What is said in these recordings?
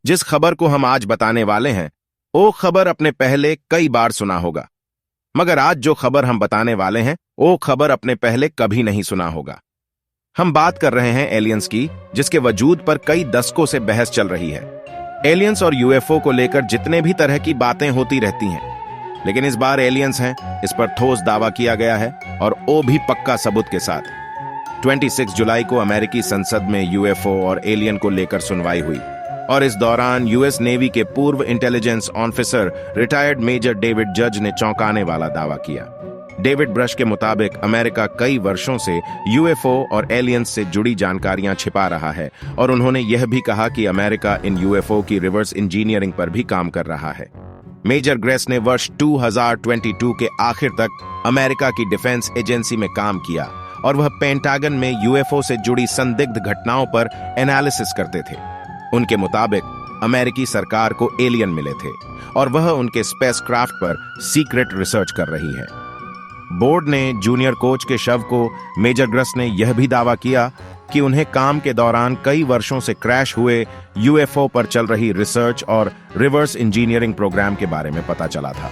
जिस खबर को हम आज बताने वाले हैं वो खबर अपने पहले कई बार सुना होगा, मगर आज जो खबर हम बताने वाले हैं वो खबर अपने पहले कभी नहीं सुना होगा। हम बात कर रहे हैं एलियंस की, जिसके वजूद पर कई दशकों से बहस चल रही है। एलियंस और यूएफओ को लेकर जितने भी तरह की बातें होती रहती हैं, लेकिन इस बार एलियंस हैं, इस पर ठोस दावा किया गया है और वो भी पक्का सबूत के साथ। 26 जुलाई को अमेरिकी संसद में यूएफओ और एलियन को लेकर सुनवाई हुई और इस दौरान यूएस नेवी के पूर्व intelligence officer retired major David जज ने चौंकाने वाला दावा किया। डेविड ब्रश के मुताबिक अमेरिका कई वर्षों से यूएफओ और एलियंस से जुड़ी जानकारियां छिपा रहा है और उन्होंने यह भी कहा कि अमेरिका इन यूएफओ की रिवर्स इंजीनियरिंग पर भी काम कर रहा है। मेजर ग्रेस ने वर्ष 2022 के आखिर तक अमेरिका की डिफेंस एजेंसी में काम किया और वह पेंटागन में यूएफओ से जुड़ी संदिग्ध घटनाओं पर एनालिसिस करते थे। उनके मुताबिक अमेरिकी सरकार को एलियन मिले थे और वह उनके स्पेसक्राफ्ट पर सीक्रेट रिसर्च कर रही है। बोर्ड ने जूनियर कोच के शव को मेजर ग्रेस ने यह भी दावा किया कि उन्हें काम के दौरान कई वर्षों से क्रैश हुए यूएफओ पर चल रही रिसर्च और रिवर्स इंजीनियरिंग प्रोग्राम के बारे में पता चला था।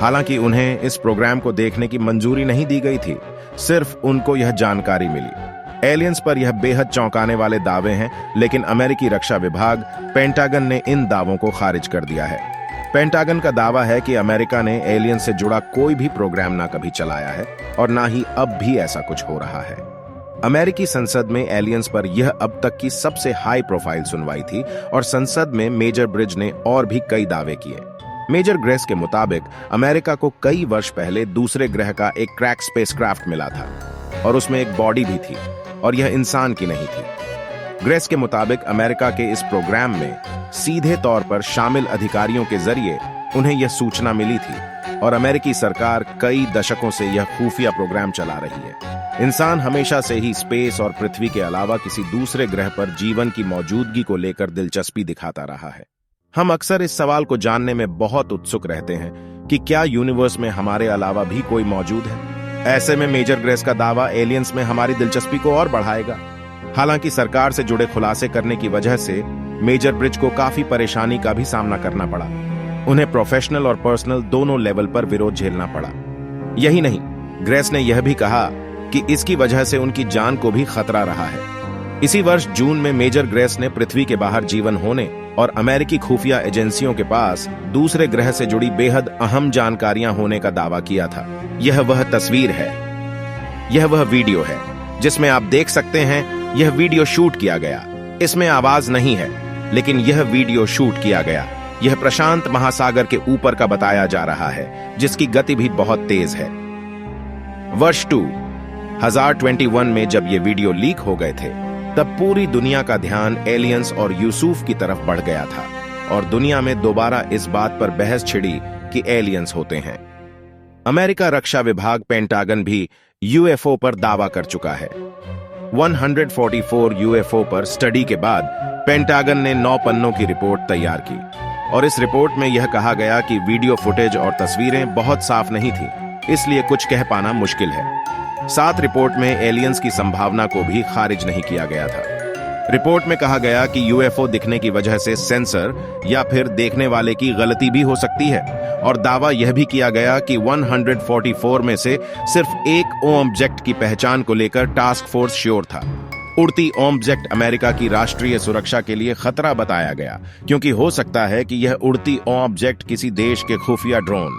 हालांकि उन्हें इस प्रोग्राम को देखने की मंजूरी नहीं दी गई थी, सिर्फ उनको यह जानकारी मिली। एलियंस पर यह बेहद चौंकाने वाले दावे हैं, लेकिन अमेरिकी रक्षा विभाग पेंटागन ने इन दावों को खारिज कर दिया है। पेंटागन का दावा है कि अमेरिका ने एलियन से जुड़ा कोई भी प्रोग्राम ना कभी चलाया है और ना ही अब भी ऐसा कुछ हो रहा है। अमेरिकी संसद में एलियंस पर यह अब तक की सबसे हाई प्रोफाइल सुनवाई थी और संसद में मेजर ब्रिज ने और भी कई दावे किए। मेजर ग्रेस के मुताबिक अमेरिका को कई वर्ष पहले दूसरे ग्रह का एक क्रैक स्पेसक्राफ्ट मिला था और उसमें एक बॉडी भी थी और यह इंसान की नहीं थी। ग्रेस के मुताबिक अमेरिका के इस प्रोग्राम में सीधे तौर पर शामिल अधिकारियों के जरिए उन्हें यह सूचना मिली थी और अमेरिकी सरकार कई दशकों से यह खुफिया प्रोग्राम चला रही है। इंसान हमेशा से ही स्पेस और पृथ्वी के अलावा किसी दूसरे ग्रह पर जीवन की मौजूदगी को लेकर दिलचस्पी दिखाता रहा है। हम अक्सर इस सवाल को जानने में बहुत उत्सुक रहते हैं कि क्या यूनिवर्स में हमारे अलावा भी कोई मौजूद है। ऐसे में मेजर ग्रेस का दावा एलियंस में हमारी दिलचस्पी को और बढ़ाएगा। हालांकि सरकार से जुड़े खुलासे करने की वजह से मेजर ब्रिज को काफी परेशानी का भी सामना करना पड़ा। उन्हें प्रोफेशनल और पर्सनल दोनों लेवल पर विरोध झेलना पड़ा। यही नहीं, ग्रेस ने यह भी कहा कि इसकी वजह से उनकी जान को भी खतरा रहा है। इसी वर्ष जून में मेजर ग्रेस ने पृथ्वी के बाहर जीवन होने और अमेरिकी खुफिया एजेंसियों के पास दूसरे ग्रह से जुड़ी बेहद अहम जानकारियां होने का दावा किया था। यह वह तस्वीर है, यह वह वीडियो है जिसमें आप देख सकते हैं यह वीडियो शूट किया गया। इसमें आवाज नहीं है, लेकिन यह वीडियो शूट किया गया। यह प्रशांत महासागर के ऊपर का बताया जा रहा है, जिसकी गति भी बहुत तेज है। वर्ष 2021 में जब ये वीडियो लीक हो गए थे, तब पूरी दुनिया का ध्यान एलियंस और यूसुफ की तरफ बढ़ गया था और दुनिया में दोबारा इस बात पर बहस छिड़ी कि एलियंस होते हैं। अमेरिका रक्षा विभाग पेंटागन भी यूएफओ पर दावा कर चुका है। 144 यूएफओ पर स्टडी के बाद पेंटागन ने 9 पन्नों की रिपोर्ट तैयार की और इस रिपोर्ट में यह कहा गया कि वीडियो फुटेज और तस्वीरें बहुत साफ नहीं थी, इसलिए कुछ कह पाना मुश्किल है। साथ रिपोर्ट में एलियंस की संभावना को भी खारिज नहीं किया गया था। रिपोर्ट में कहा गया कि यूएफओ दिखने की वजह से सेंसर या फिर देखने वाले की गलती भी हो सकती है और दावा यह भी किया गया कि 144 में से सिर्फ एक ऑब्जेक्ट की पहचान को लेकर टास्क फोर्स श्योर था। उड़ती ऑब्जेक्ट अमेरिका की राष्ट्रीय सुरक्षा के लिए खतरा बताया गया, क्योंकि हो सकता है कि यह उड़ती ऑब्जेक्ट किसी देश के खुफिया ड्रोन